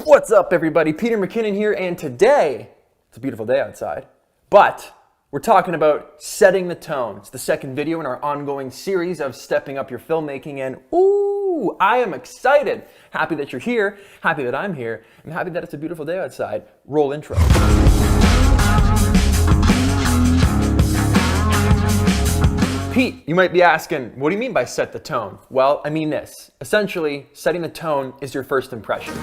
What's up, everybody? Peter McKinnon here, and today, it's a beautiful day outside, but we're talking about setting the tone. It's the second video in our ongoing series of stepping up your filmmaking, and ooh, I am excited. Happy that you're here, happy that I'm here, and happy that it's a beautiful day outside. Roll intro. Pete, you might be asking, what do you mean by set the tone? Well, I mean this. Essentially, setting the tone is your first impression.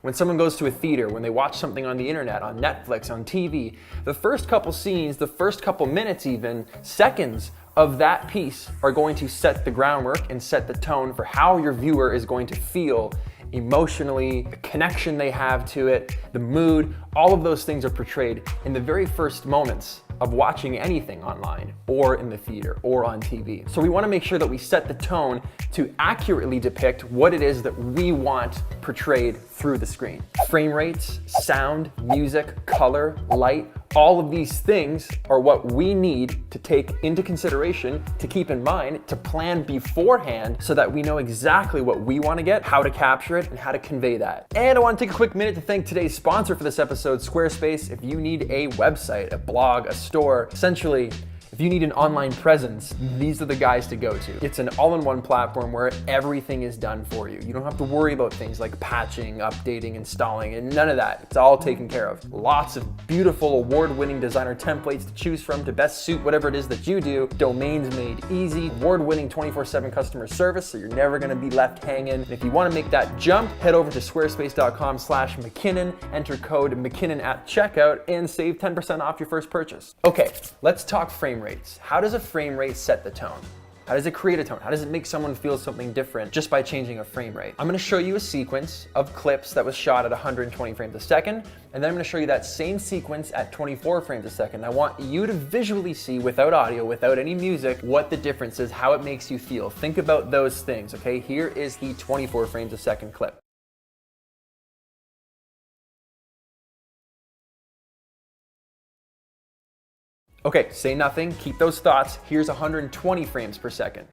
When someone goes to a theater, when they watch something on the internet, on Netflix, on TV, the first couple scenes, the first couple minutes even, seconds of that piece are going to set the groundwork and set the tone for how your viewer is going to feel emotionally, the connection they have to it, the mood. All of those things are portrayed in the very first moments of watching anything online or in the theater or on TV. So we want to make sure that we set the tone to accurately depict what it is that we want portrayed through the screen. Frame rates, sound, music, color, light, all of these things are what we need to take into consideration, to keep in mind, to plan beforehand so that we know exactly what we want to get, how to capture it, and how to convey that. And I want to take a quick minute to thank today's sponsor for this episode, Squarespace. If you need a website, a blog, a store, essentially, if you need an online presence, these are the guys to go to. It's an all-in-one platform where everything is done for you. You don't have to worry about things like patching, updating, installing, and none of that. It's all taken care of. Lots of beautiful award-winning designer templates to choose from to best suit whatever it is that you do. Domains made easy, award-winning 24/7 customer service, so you're never gonna be left hanging. And if you wanna make that jump, head over to squarespace.com/McKinnon, enter code McKinnon at checkout, and save 10% off your first purchase. Okay, let's talk frame rates. How does a frame rate set the tone? How does it create a tone? How does it make someone feel something different just by changing a frame rate? I'm gonna show you a sequence of clips that was shot at 120 frames a second, and then I'm gonna show you that same sequence at 24 frames a second. I want you to visually see, without audio, without any music, what the difference is, how it makes you feel. Think about those things, okay? Here is the 24 frames a second clip. Okay, say nothing, keep those thoughts. Here's 120 frames per second.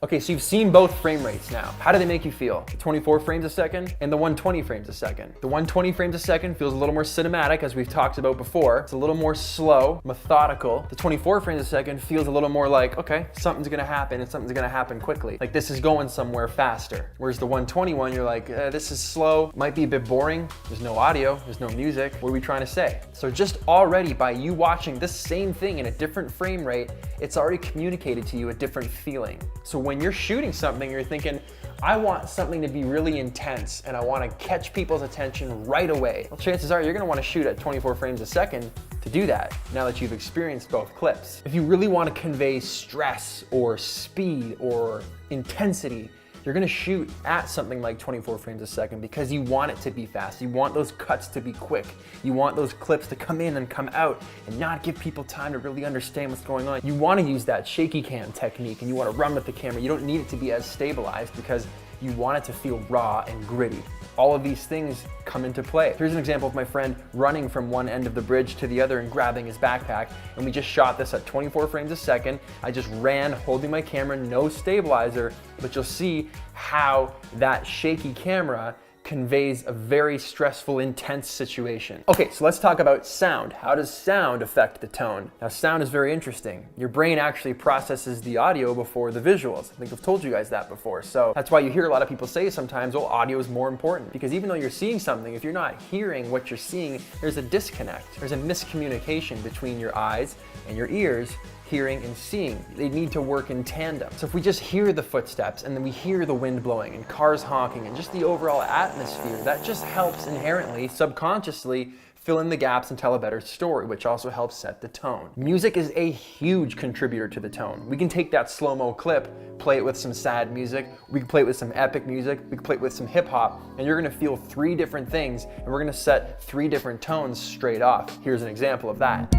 Okay, so you've seen both frame rates now. How do they make you feel? The 24 frames a second and the 120 frames a second. The 120 frames a second feels a little more cinematic, as we've talked about before. It's a little more slow, methodical. The 24 frames a second feels a little more like, okay, something's gonna happen and something's gonna happen quickly. Like this is going somewhere faster. Whereas the 121, you're like, this is slow, might be a bit boring. There's no audio, there's no music. What are we trying to say? So just already by you watching this same thing in a different frame rate, it's already communicated to you a different feeling. So when you're shooting something, you're thinking, I want something to be really intense and I want to catch people's attention right away. Well, chances are you're going to want to shoot at 24 frames a second to do that, now that you've experienced both clips. If you really want to convey stress or speed or intensity, you're gonna shoot at something like 24 frames a second because you want it to be fast. You want those cuts to be quick. You want those clips to come in and come out and not give people time to really understand what's going on. You wanna use that shaky cam technique and you wanna run with the camera. You don't need it to be as stabilized because you want it to feel raw and gritty. All of these things come into play. Here's an example of my friend running from one end of the bridge to the other and grabbing his backpack, and we just shot this at 24 frames a second. I just ran holding my camera, no stabilizer, but you'll see how that shaky camera conveys a very stressful, intense situation. Okay, so let's talk about sound. How does sound affect the tone? Now, sound is very interesting. Your brain actually processes the audio before the visuals. I think I've told you guys that before. So that's why you hear a lot of people say sometimes, oh, audio is more important. Because even though you're seeing something, if you're not hearing what you're seeing, there's a disconnect. There's a miscommunication between your eyes and your ears, hearing and seeing. They need to work in tandem. So if we just hear the footsteps and then we hear the wind blowing and cars honking and just the overall atmosphere, that just helps inherently, subconsciously, fill in the gaps and tell a better story, which also helps set the tone. Music is a huge contributor to the tone. We can take that slow-mo clip, play it with some sad music, we can play it with some epic music, we can play it with some hip hop, and you're gonna feel three different things, and we're gonna set three different tones straight off. Here's an example of that.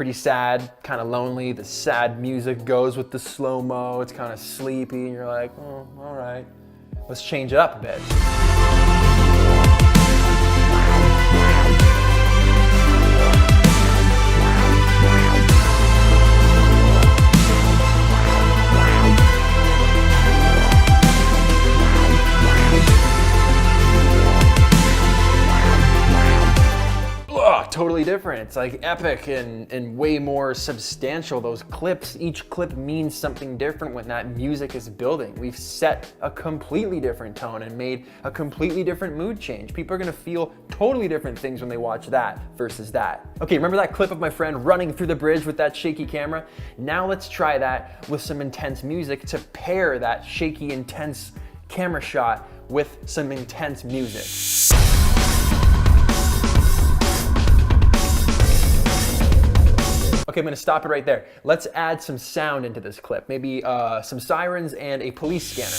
pretty sad, kind of lonely. The sad music goes with the slow-mo. It's kind of sleepy, and you're like, oh, all right, let's change it up a bit. Totally different. It's like epic and way more substantial. Those clips, each clip means something different when that music is building. We've set a completely different tone and made a completely different mood change. People are gonna feel totally different things when they watch that versus that. Okay, remember that clip of my friend running through the bridge with that shaky camera? Now let's try that with some intense music to pair that shaky, intense camera shot with some intense music. Okay, I'm gonna stop it right there. Let's add some sound into this clip. Maybe some sirens and a police scanner.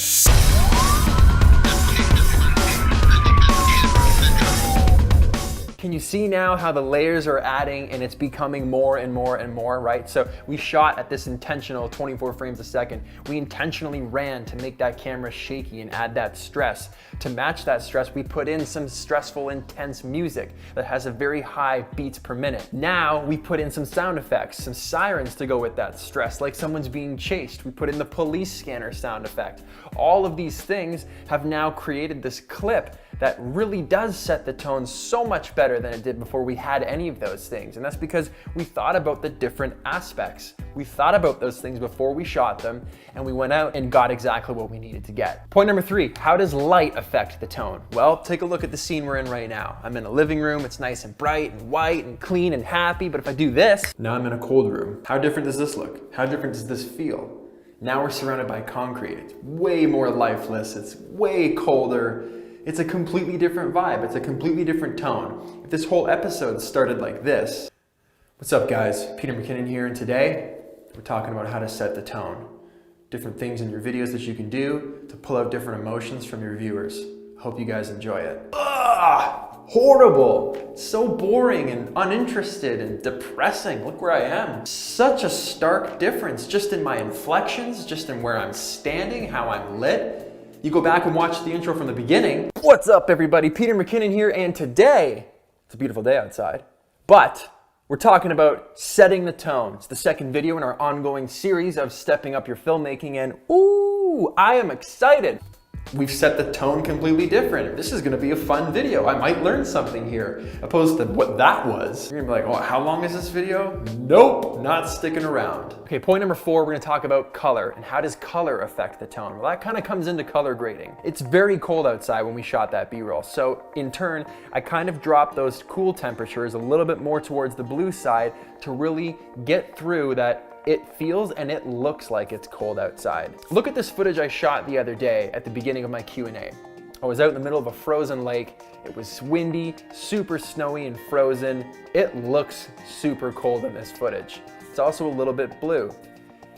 Can you see now how the layers are adding and it's becoming more and more and more, right? So we shot at this intentional 24 frames a second. We intentionally ran to make that camera shaky and add that stress. To match that stress, we put in some stressful, intense music that has a very high beats per minute. Now we put in some sound effects, some sirens to go with that stress, like someone's being chased. We put in the police scanner sound effect. All of these things have now created this clip that really does set the tone so much better than it did before we had any of those things. And that's because we thought about the different aspects. We thought about those things before we shot them, and we went out and got exactly what we needed to get. Point number 3, how does light affect the tone? Well, take a look at the scene we're in right now. I'm in a living room, it's nice and bright and white and clean and happy, but if I do this, now I'm in a cold room. How different does this look? How different does this feel? Now we're surrounded by concrete. It's way more lifeless, it's way colder. It's a completely different vibe. It's a completely different tone. If this whole episode started like this. What's up guys? Peter McKinnon here, and today we're talking about how to set the tone. Different things in your videos that you can do to pull out different emotions from your viewers. Hope you guys enjoy it. Horrible. So boring and uninterested and depressing. Look where I am. Such a stark difference just in my inflections, just in where I'm standing, how I'm lit. You go back and watch the intro from the beginning. What's up everybody? Peter McKinnon here, and today, it's a beautiful day outside, but we're talking about setting the tone. It's the second video in our ongoing series of stepping up your filmmaking, and ooh, I am excited. We've set the tone completely different. This is gonna be a fun video. I might learn something here, opposed to what that was. You're gonna be like, oh, how long is this video? Nope, not sticking around. Okay, point number 4, we're gonna talk about color and how does color affect the tone? Well, that kind of comes into color grading. It's very cold outside when we shot that B-roll. So in turn, I kind of dropped those cool temperatures a little bit more towards the blue side to really get through that it feels and it looks like it's cold outside. Look at this footage I shot the other day at the beginning of my Q&A. I was out in the middle of a frozen lake. It was windy, super snowy and frozen. It looks super cold in this footage. It's also a little bit blue.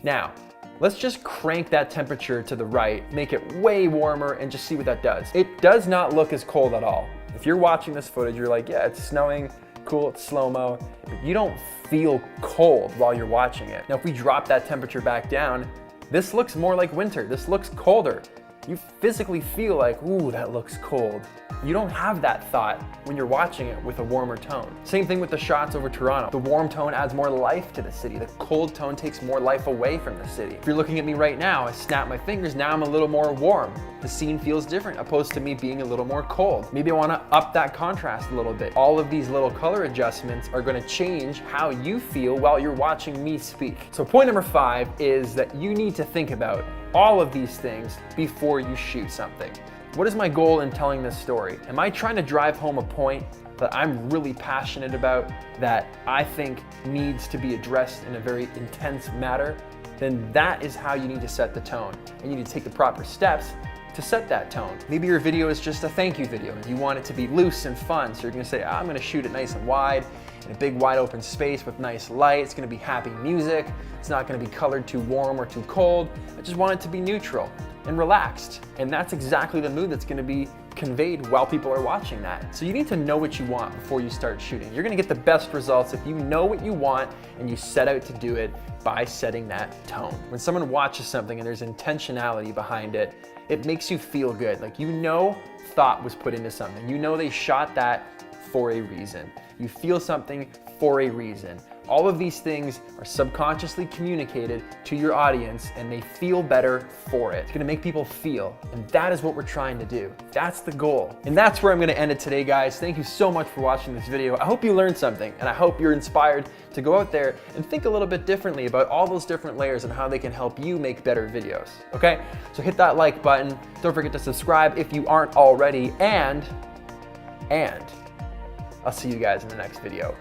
Now, let's just crank that temperature to the right, make it way warmer, and just see what that does. It does not look as cold at all. If you're watching this footage, you're like, yeah, it's snowing, cool, it's slow-mo, but you don't feel cold while you're watching it. Now, if we drop that temperature back down, this looks more like winter. This looks colder. You physically feel like, ooh, that looks cold. You don't have that thought when you're watching it with a warmer tone. Same thing with the shots over Toronto. The warm tone adds more life to the city. The cold tone takes more life away from the city. If you're looking at me right now, I snap my fingers, now I'm a little more warm. The scene feels different opposed to me being a little more cold. Maybe I wanna up that contrast a little bit. All of these little color adjustments are gonna change how you feel while you're watching me speak. So point number 5 is that you need to think about all of these things before you shoot something. What is my goal in telling this story? Am I trying to drive home a point that I'm really passionate about, that I think needs to be addressed in a very intense manner? Then that is how you need to set the tone. And you need to take the proper steps to set that tone. Maybe your video is just a thank you video and you want it to be loose and fun. So you're gonna say, I'm gonna shoot it nice and wide in a big wide open space with nice light. It's gonna be happy music. It's not gonna be colored too warm or too cold. I just want it to be neutral and relaxed. And that's exactly the mood that's gonna be conveyed while people are watching that. So you need to know what you want before you start shooting. You're gonna get the best results if you know what you want and you set out to do it by setting that tone. When someone watches something and there's intentionality behind it, it makes you feel good. Like, you know, thought was put into something. You know they shot that for a reason. You feel something for a reason. All of these things are subconsciously communicated to your audience and they feel better for it. It's gonna make people feel, and that is what we're trying to do. That's the goal. And that's where I'm gonna end it today, guys. Thank you so much for watching this video. I hope you learned something, and I hope you're inspired to go out there and think a little bit differently about all those different layers and how they can help you make better videos, okay? So hit that like button. Don't forget to subscribe if you aren't already, and I'll see you guys in the next video.